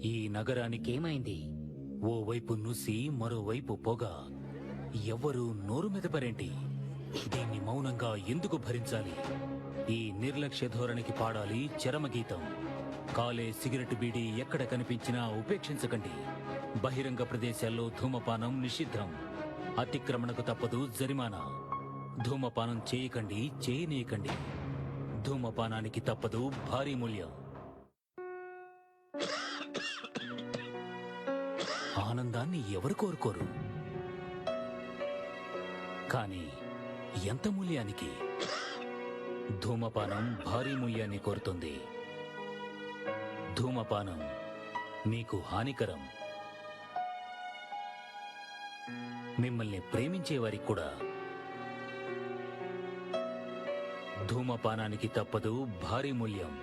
ఈ నగరానికేమైంది? ఓవైపు నుసి మరోవైపు పొగ. ఎవ్వరూ నోరు మెదపరేంటి? దీన్ని మౌనంగా ఎందుకు భరించాలి? ఈ నిర్లక్ష్య ధోరణికి పాడాలి చరమగీతం. కాలే సిగరెట్ బీడీ ఎక్కడ కనిపించినా ఉపేక్షించకండి. బహిరంగ ప్రదేశాల్లో ధూమపానం నిషిద్ధం. అతిక్రమణకు తప్పదు జరిమానా. ధూమపానం చేయకండి, చేయనీయకండి. ధూమపానానికి తప్పదు భారీ మూల్యం. ఆనందాన్ని ఎవరు కోరుకోరు? కానీ ఎంత మూల్యానికి? ధూమపానం భారీ మూల్యాన్ని కోరుతుంది. ధూమపానం మీకు హానికరం. మిమ్మల్ని ప్రేమించేవారికి కూడా. ధూమపానానికి తప్పదు భారీ మూల్యం.